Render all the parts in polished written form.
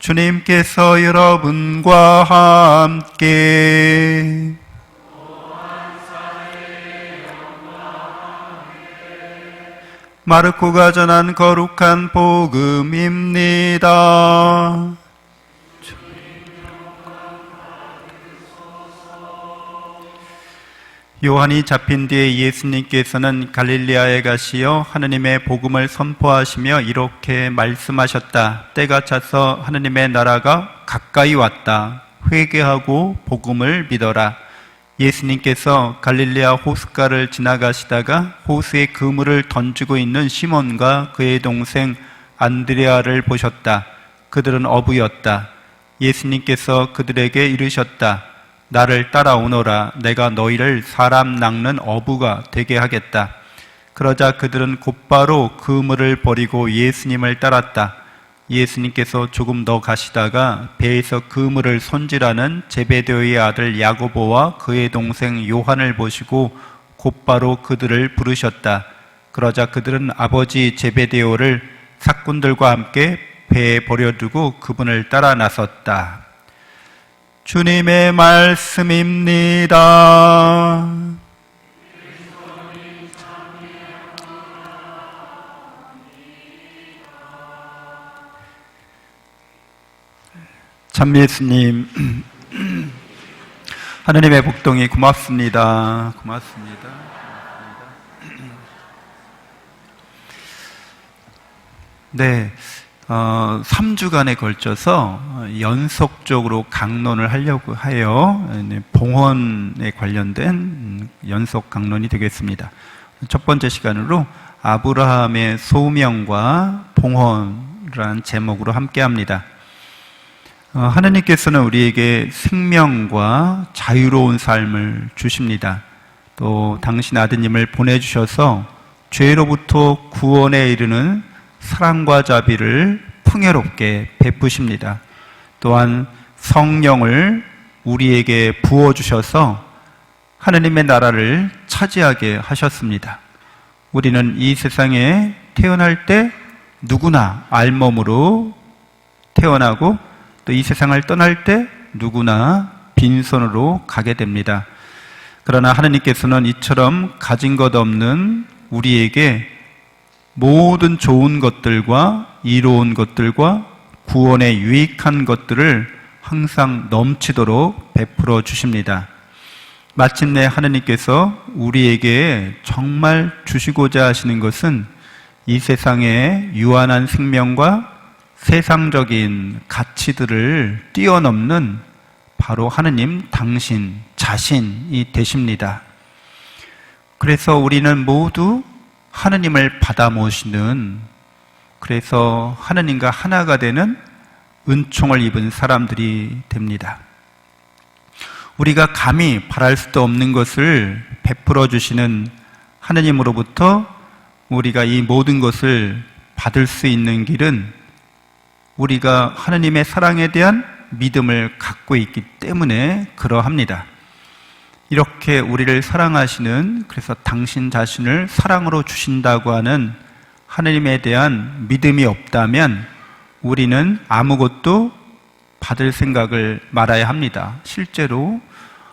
주님께서 여러분과 함께 마르코가 전한 거룩한 복음입니다. 요한이 잡힌 뒤에 예수님께서는 갈릴리아에 가시어 하느님의 복음을 선포하시며 이렇게 말씀하셨다. 때가 차서 하느님의 나라가 가까이 왔다. 회개하고 복음을 믿어라. 예수님께서 갈릴리아 호숫가를 지나가시다가 호수에 그물을 던지고 있는 시몬과 그의 동생 안드레아를 보셨다. 그들은 어부였다. 예수님께서 그들에게 이르셨다. 나를 따라오너라. 내가 너희를 사람 낚는 어부가 되게 하겠다. 그러자 그들은 곧바로 그물을 버리고 예수님을 따랐다. 예수님께서 조금 더 가시다가 배에서 그물을 손질하는 제베데오의 아들 야고보와 그의 동생 요한을 보시고 곧바로 그들을 부르셨다. 그러자 그들은 아버지 제베데오를 삭군들과 함께 배에 버려두고 그분을 따라 나섰다. 주님의 말씀입니다. 참 예수님, 하느님의 복동이 고맙습니다. 고맙습니다. 네. 3주간에 걸쳐서 연속적으로 강론을 하려고 해요. 봉헌에 관련된 연속 강론이 되겠습니다. 첫 번째 시간으로 아브라함의 소명과 봉헌이라는 제목으로 함께합니다. 하나님께서는 우리에게 생명과 자유로운 삶을 주십니다. 또 당신 아드님을 보내주셔서 죄로부터 구원에 이르는 사랑과 자비를 풍요롭게 베푸십니다. 또한 성령을 우리에게 부어주셔서 하느님의 나라를 차지하게 하셨습니다. 우리는 이 세상에 태어날 때 누구나 알몸으로 태어나고 또 이 세상을 떠날 때 누구나 빈손으로 가게 됩니다. 그러나 하느님께서는 이처럼 가진 것 없는 우리에게 모든 좋은 것들과 이로운 것들과 구원에 유익한 것들을 항상 넘치도록 베풀어 주십니다. 마침내 하느님께서 우리에게 정말 주시고자 하시는 것은 이 세상의 유한한 생명과 세상적인 가치들을 뛰어넘는 바로 하느님 당신 자신이 되십니다. 그래서 우리는 모두 하느님을 받아 모시는, 그래서 하느님과 하나가 되는 은총을 입은 사람들이 됩니다. 우리가 감히 바랄 수도 없는 것을 베풀어 주시는 하느님으로부터 우리가 이 모든 것을 받을 수 있는 길은 우리가 하느님의 사랑에 대한 믿음을 갖고 있기 때문에 그러합니다. 이렇게 우리를 사랑하시는, 그래서 당신 자신을 사랑으로 주신다고 하는 하느님에 대한 믿음이 없다면 우리는 아무것도 받을 생각을 말아야 합니다. 실제로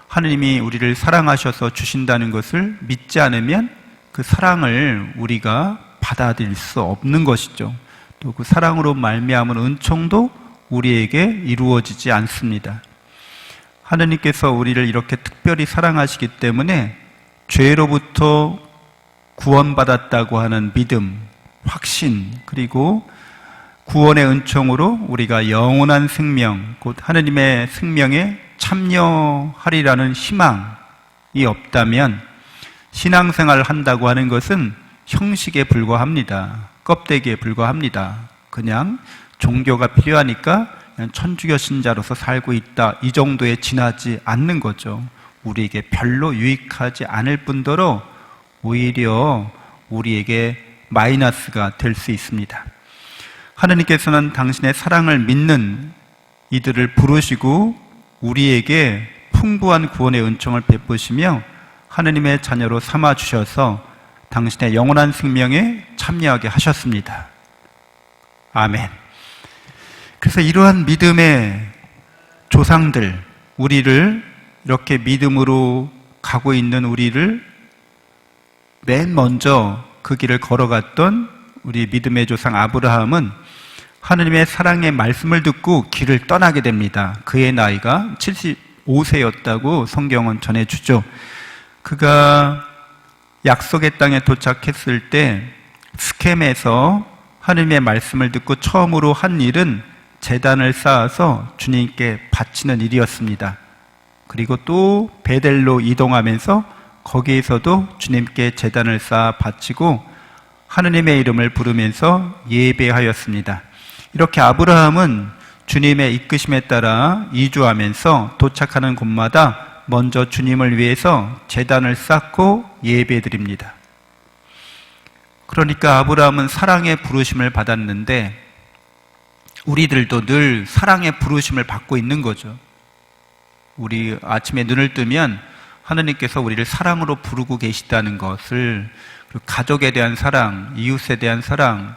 하느님이 우리를 사랑하셔서 주신다는 것을 믿지 않으면 그 사랑을 우리가 받아들일 수 없는 것이죠. 또 그 사랑으로 말미암은 은총도 우리에게 이루어지지 않습니다. 하느님께서 우리를 이렇게 특별히 사랑하시기 때문에 죄로부터 구원받았다고 하는 믿음, 확신, 그리고 구원의 은총으로 우리가 영원한 생명, 곧 하느님의 생명에 참여하리라는 희망이 없다면 신앙생활을 한다고 하는 것은 형식에 불과합니다. 껍데기에 불과합니다. 그냥 종교가 필요하니까 그냥 천주교 신자로서 살고 있다, 이 정도에 지나지 않는 거죠. 우리에게 별로 유익하지 않을 뿐더러 오히려 우리에게 마이너스가 될 수 있습니다. 하느님께서는 당신의 사랑을 믿는 이들을 부르시고 우리에게 풍부한 구원의 은총을 베푸시며 하느님의 자녀로 삼아주셔서 당신의 영원한 생명에 참여하게 하셨습니다. 아멘. 그래서 이러한 믿음의 조상들, 우리를 이렇게 믿음으로 가고 있는 우리를 맨 먼저 그 길을 걸어갔던 우리 믿음의 조상 아브라함은 하느님의 사랑의 말씀을 듣고 길을 떠나게 됩니다. 그의 나이가 75세였다고 성경은 전해주죠. 그가 약속의 땅에 도착했을 때 스켐에서 하느님의 말씀을 듣고 처음으로 한 일은 제단을 쌓아서 주님께 바치는 일이었습니다. 그리고 또 베델로 이동하면서 거기에서도 주님께 제단을 쌓아 바치고 하느님의 이름을 부르면서 예배하였습니다. 이렇게 아브라함은 주님의 이끄심에 따라 이주하면서 도착하는 곳마다 먼저 주님을 위해서 제단을 쌓고 예배드립니다. 그러니까 아브라함은 사랑의 부르심을 받았는데 우리들도 늘 사랑의 부르심을 받고 있는 거죠. 우리 아침에 눈을 뜨면 하느님께서 우리를 사랑으로 부르고 계시다는 것을, 가족에 대한 사랑, 이웃에 대한 사랑,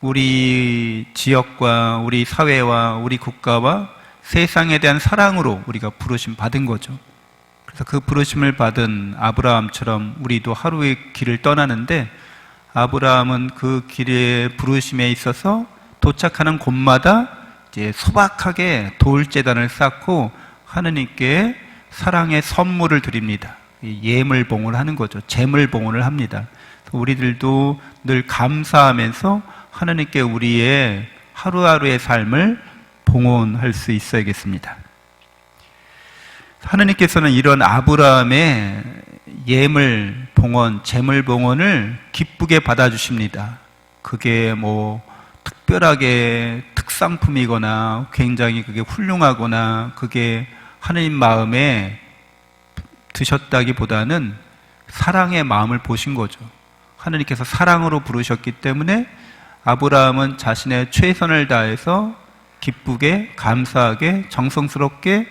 우리 지역과 우리 사회와 우리 국가와 세상에 대한 사랑으로 우리가 부르심 받은 거죠. 그래서 그 부르심을 받은 아브라함처럼 우리도 하루의 길을 떠나는데 아브라함은 그 길의 부르심에 있어서 도착하는 곳마다 이제 소박하게 돌제단을 쌓고 하느님께 사랑의 선물을 드립니다. 예물봉을 하는 거죠. 재물봉헌을 합니다. 우리들도 늘 감사하면서 하느님께 우리의 하루하루의 삶을 봉헌할 수 있어야겠습니다. 하느님께서는 이런 아브라함의 예물 봉헌, 재물 봉헌을 기쁘게 받아주십니다. 그게 특별하게 특상품이거나 굉장히 그게 훌륭하거나 그게 하느님 마음에 드셨다기보다는 사랑의 마음을 보신 거죠. 하느님께서 사랑으로 부르셨기 때문에 아브라함은 자신의 최선을 다해서 기쁘게, 감사하게, 정성스럽게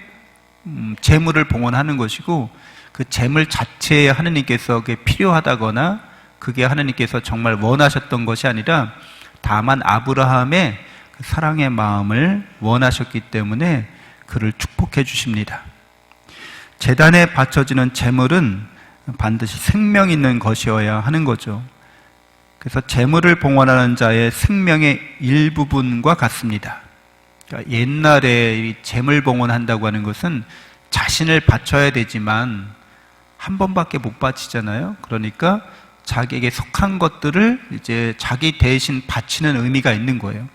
재물을 봉헌하는 것이고, 그 재물 자체에 하느님께서 그게 필요하다거나 그게 하느님께서 정말 원하셨던 것이 아니라 다만 아브라함의 그 사랑의 마음을 원하셨기 때문에 그를 축복해 주십니다. 제단에 바쳐지는 제물은 반드시 생명 있는 것이어야 하는 거죠. 그래서 제물을 봉헌하는 자의 생명의 일부분과 같습니다. 그러니까 옛날에 이 제물 봉헌한다고 하는 것은 자신을 바쳐야 되지만 한 번밖에 못 바치잖아요. 그러니까 자기에게 속한 것들을 이제 자기 대신 바치는 의미가 있는 거예요.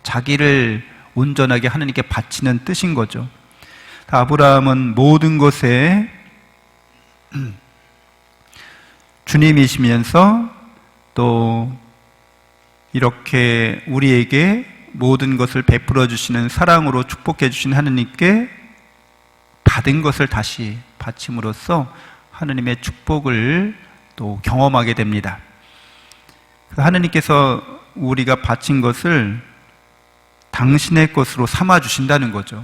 자기를 온전하게 하느님께 바치는 뜻인 거죠. 아브라함은 모든 것에 주님이시면서 또 이렇게 우리에게 모든 것을 베풀어 주시는 사랑으로 축복해 주신 하느님께 받은 것을 다시 바침으로써 하느님의 축복을 또 경험하게 됩니다. 하느님께서 우리가 바친 것을 당신의 것으로 삼아 주신다는 거죠.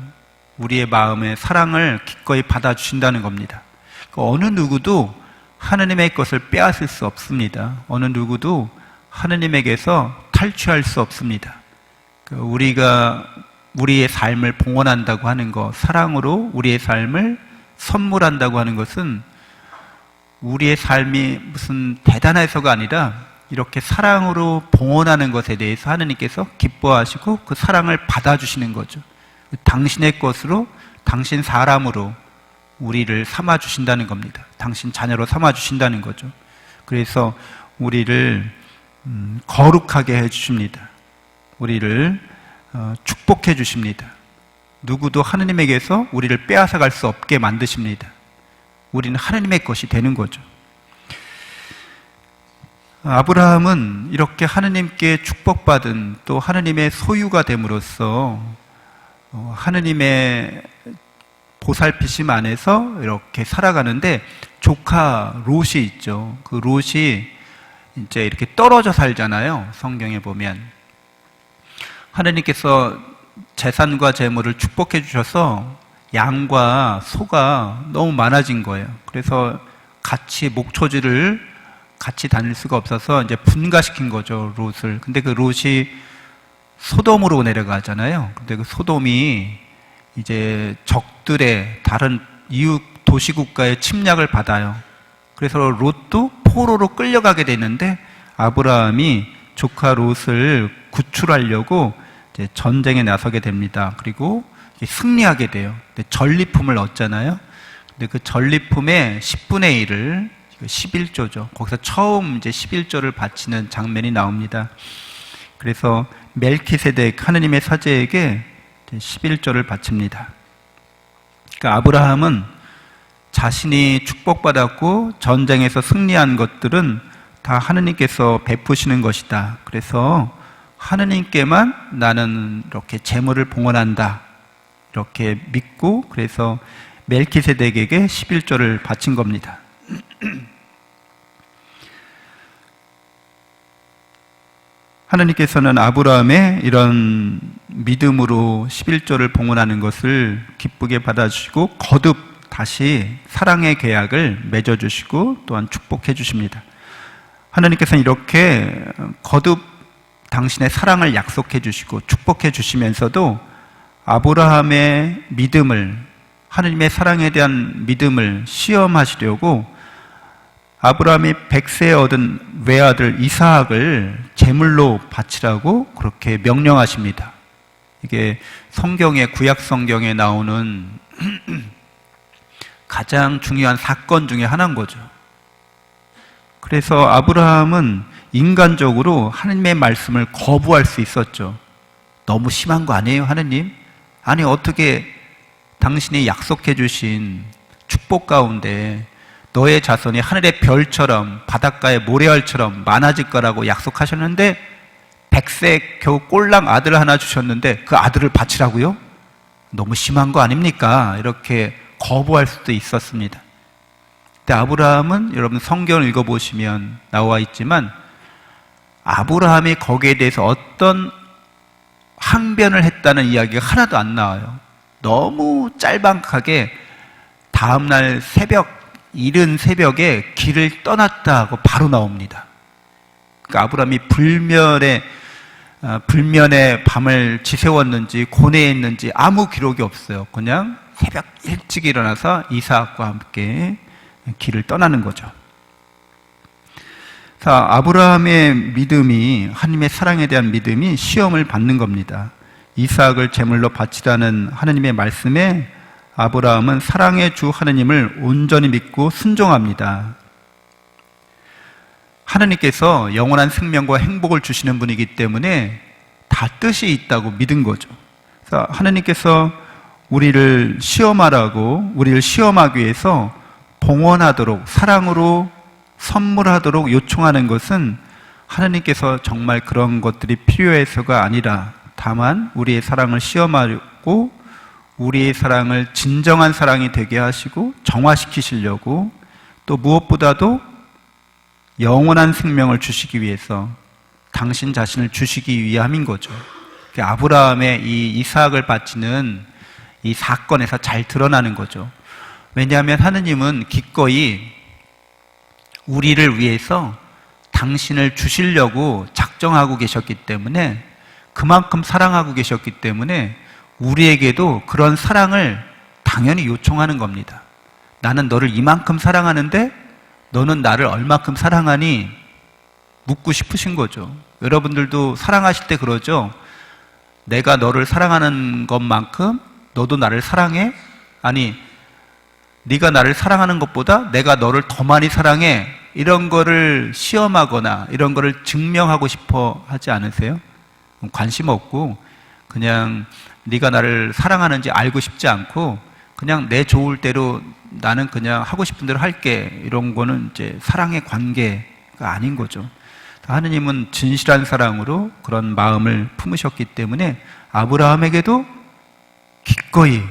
우리의 마음의 사랑을 기꺼이 받아 주신다는 겁니다. 어느 누구도 하느님의 것을 빼앗을 수 없습니다. 어느 누구도 하느님에게서 탈취할 수 없습니다. 우리가 우리의 삶을 봉헌한다고 하는 것, 사랑으로 우리의 삶을 선물한다고 하는 것은 우리의 삶이 무슨 대단해서가 아니라 이렇게 사랑으로 봉헌하는 것에 대해서 하느님께서 기뻐하시고 그 사랑을 받아주시는 거죠. 당신의 것으로, 당신 사람으로 우리를 삼아주신다는 겁니다. 당신 자녀로 삼아주신다는 거죠. 그래서 우리를 거룩하게 해주십니다. 우리를 축복해 주십니다. 누구도 하느님에게서 우리를 빼앗아갈 수 없게 만드십니다. 우리는 하느님의 것이 되는 거죠. 아브라함은 이렇게 하느님께 축복받은 또 하느님의 소유가 됨으로써 하느님의 보살피심 안에서 이렇게 살아가는데, 조카 롯이 있죠. 그 롯이 이제 이렇게 떨어져 살잖아요. 성경에 보면 하느님께서 재산과 재물을 축복해 주셔서 양과 소가 너무 많아진 거예요. 그래서 같이 목초지를 같이 다닐 수가 없어서 이제 분가시킨 거죠, 롯을. 근데 그 롯이 소돔으로 내려가잖아요. 근데 그 소돔이 이제 적들의 다른 이웃 도시국가의 침략을 받아요. 그래서 롯도 포로로 끌려가게 되는데 아브라함이 조카 롯을 구출하려고 이제 전쟁에 나서게 됩니다. 그리고 승리하게 돼요. 근데 전리품을 얻잖아요. 근데 그 전리품의 10분의 1을 11조죠. 거기서 처음 이제 11조를 바치는 장면이 나옵니다. 그래서 멜키세덱 하느님의 사제에게 11조를 바칩니다. 그러니까 아브라함은 자신이 축복받았고 전쟁에서 승리한 것들은 다 하느님께서 베푸시는 것이다. 그래서 하느님께만 나는 이렇게 재물을 봉헌한다. 이렇게 믿고 그래서 멜키세덱에게 11조를 바친 겁니다. 하느님께서는 아브라함의 이런 믿음으로 11조를 봉헌하는 것을 기쁘게 받아주시고 거듭 다시 사랑의 계약을 맺어주시고 또한 축복해 주십니다. 하느님께서는 이렇게 거듭 당신의 사랑을 약속해 주시고 축복해 주시면서도 아브라함의 믿음을, 하느님의 사랑에 대한 믿음을 시험하시려고 아브라함이 100세에 얻은 외아들 이삭을 제물로 바치라고 그렇게 명령하십니다. 이게 성경의, 구약 성경에 나오는 가장 중요한 사건 중에 하나인 거죠. 그래서 아브라함은 인간적으로 하느님의 말씀을 거부할 수 있었죠. 너무 심한 거 아니에요, 하느님? 아니, 어떻게 당신이 약속해 주신 축복 가운데 너의 자손이 하늘의 별처럼 바닷가의 모래알처럼 많아질 거라고 약속하셨는데 100세 겨우 꼴랑 아들 하나 주셨는데 그 아들을 바치라고요? 너무 심한 거 아닙니까? 이렇게 거부할 수도 있었습니다. 근데 아브라함은 여러분 성경을 읽어보시면 나와 있지만 아브라함이 거기에 대해서 어떤 항변을 했다는 이야기가 하나도 안 나와요. 너무 짤방하게 다음날 이른 새벽에 길을 떠났다 하고 바로 나옵니다. 그러니까 아브라함이 불면에 밤을 지새웠는지 고뇌했는지 아무 기록이 없어요. 그냥 새벽 일찍 일어나서 이삭과 함께 길을 떠나는 거죠. 자, 아브라함의 믿음이, 하나님의 사랑에 대한 믿음이 시험을 받는 겁니다. 이삭을 제물로 바치라는 하나님의 말씀에 아브라함은 사랑의 주 하나님을 온전히 믿고 순종합니다. 하나님께서 영원한 생명과 행복을 주시는 분이기 때문에 다 뜻이 있다고 믿은 거죠. 그래서 하나님께서 우리를 시험하기 위해서 봉헌하도록, 사랑으로 선물하도록 요청하는 것은 하나님께서 정말 그런 것들이 필요해서가 아니라 다만 우리의 사랑을 시험하고 우리의 사랑을 진정한 사랑이 되게 하시고 정화시키시려고, 또 무엇보다도 영원한 생명을 주시기 위해서 당신 자신을 주시기 위함인 거죠. 아브라함의 이 이삭을 바치는 이 사건에서 잘 드러나는 거죠. 왜냐하면 하느님은 기꺼이 우리를 위해서 당신을 주시려고 작정하고 계셨기 때문에, 그만큼 사랑하고 계셨기 때문에 우리에게도 그런 사랑을 당연히 요청하는 겁니다. 나는 너를 이만큼 사랑하는데 너는 나를 얼마큼 사랑하니? 묻고 싶으신 거죠. 여러분들도 사랑하실 때 그러죠. 내가 너를 사랑하는 것만큼 너도 나를 사랑해? 아니, 네가 나를 사랑하는 것보다 내가 너를 더 많이 사랑해. 이런 거를 시험하거나 이런 거를 증명하고 싶어 하지 않으세요? 관심 없고 그냥 네가 나를 사랑하는지 알고 싶지 않고 그냥 내 좋을 대로 나는 그냥 하고 싶은 대로 할게. 이런 거는 이제 사랑의 관계가 아닌 거죠. 하느님은 진실한 사랑으로 그런 마음을 품으셨기 때문에 아브라함에게도 기꺼이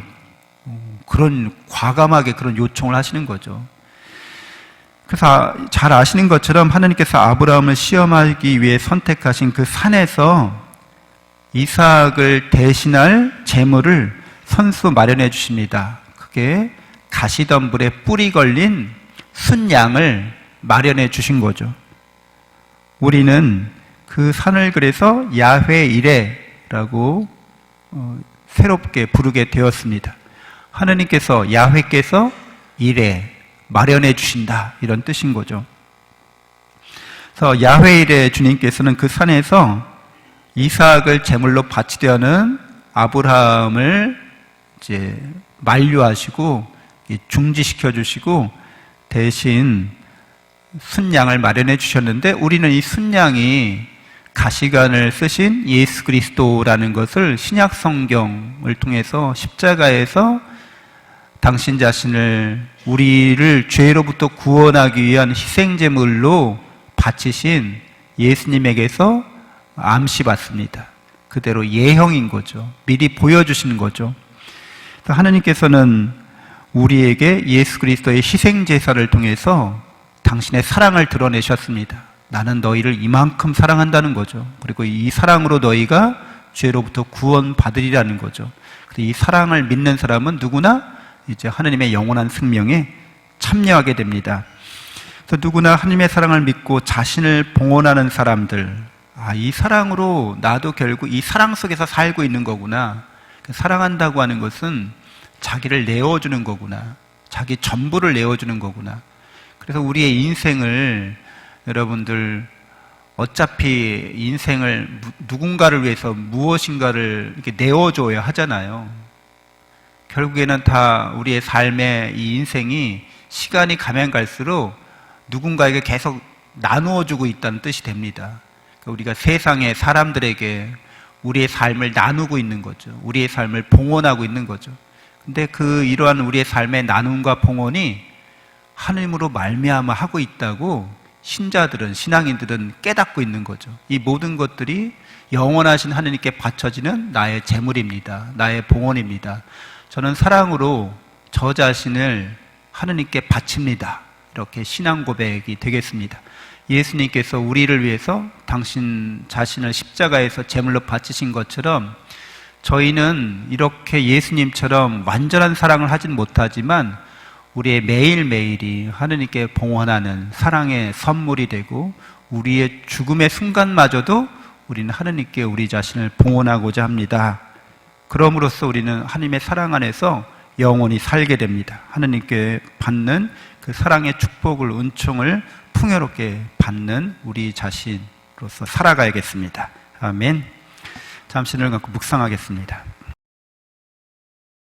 그런 과감하게 그런 요청을 하시는 거죠. 그래서 잘 아시는 것처럼 하느님께서 아브라함을 시험하기 위해 선택하신 그 산에서 이삭을 대신할 제물을 선수 마련해 주십니다. 그게 가시덤불에 뿔이 걸린 순양을 마련해 주신 거죠. 우리는 그 산을 그래서 야훼 이레, 이레라고 새롭게 부르게 되었습니다. 하느님께서, 야훼께서 이레, 마련해 주신다, 이런 뜻인 거죠. 그래서 야훼 이레 주님께서는 그 산에서 이삭을 제물로 바치려는 아브라함을 이제 만류하시고 중지시켜 주시고 대신 순양을 마련해 주셨는데, 우리는 이 순양이 가시관을 쓰신 예수 그리스도라는 것을 신약 성경을 통해서 십자가에서 당신 자신을, 우리를 죄로부터 구원하기 위한 희생제물로 바치신 예수님에게서 암시받습니다. 그대로 예형인 거죠. 미리 보여주시는 거죠. 하느님께서는 우리에게 예수 그리스도의 희생제사를 통해서 당신의 사랑을 드러내셨습니다. 나는 너희를 이만큼 사랑한다는 거죠. 그리고 이 사랑으로 너희가 죄로부터 구원받으리라는 거죠. 이 사랑을 믿는 사람은 누구나 이제 하느님의 영원한 생명에 참여하게 됩니다. 그래서 누구나 하느님의 사랑을 믿고 자신을 봉헌하는 사람들, 이 사랑으로 나도 결국 이 사랑 속에서 살고 있는 거구나. 사랑한다고 하는 것은 자기를 내어주는 거구나. 자기 전부를 내어주는 거구나. 그래서 우리의 인생을, 여러분들, 어차피 인생을 누군가를 위해서 무엇인가를 이렇게 내어줘야 하잖아요. 결국에는 다 우리의 삶의 이 인생이 시간이 가면 갈수록 누군가에게 계속 나누어주고 있다는 뜻이 됩니다. 우리가 세상의 사람들에게 우리의 삶을 나누고 있는 거죠. 우리의 삶을 봉헌하고 있는 거죠. 근데 이러한 우리의 삶의 나눔과 봉헌이 하느님으로 말미암아 하고 있다고 신자들은, 신앙인들은 깨닫고 있는 거죠. 이 모든 것들이 영원하신 하느님께 바쳐지는 나의 재물입니다. 나의 봉헌입니다. 저는 사랑으로 저 자신을 하느님께 바칩니다. 이렇게 신앙 고백이 되겠습니다. 예수님께서 우리를 위해서 당신 자신을 십자가에서 제물로 바치신 것처럼 저희는 이렇게 예수님처럼 완전한 사랑을 하진 못하지만 우리의 매일매일이 하느님께 봉헌하는 사랑의 선물이 되고, 우리의 죽음의 순간마저도 우리는 하느님께 우리 자신을 봉헌하고자 합니다. 그럼으로써 우리는 하느님의 사랑 안에서 영원히 살게 됩니다. 하느님께 받는 그 사랑의 축복을, 은총을 풍요롭게 받는 우리 자신으로서 살아가야겠습니다. 아멘. 잠시 눈을 감고 묵상하겠습니다.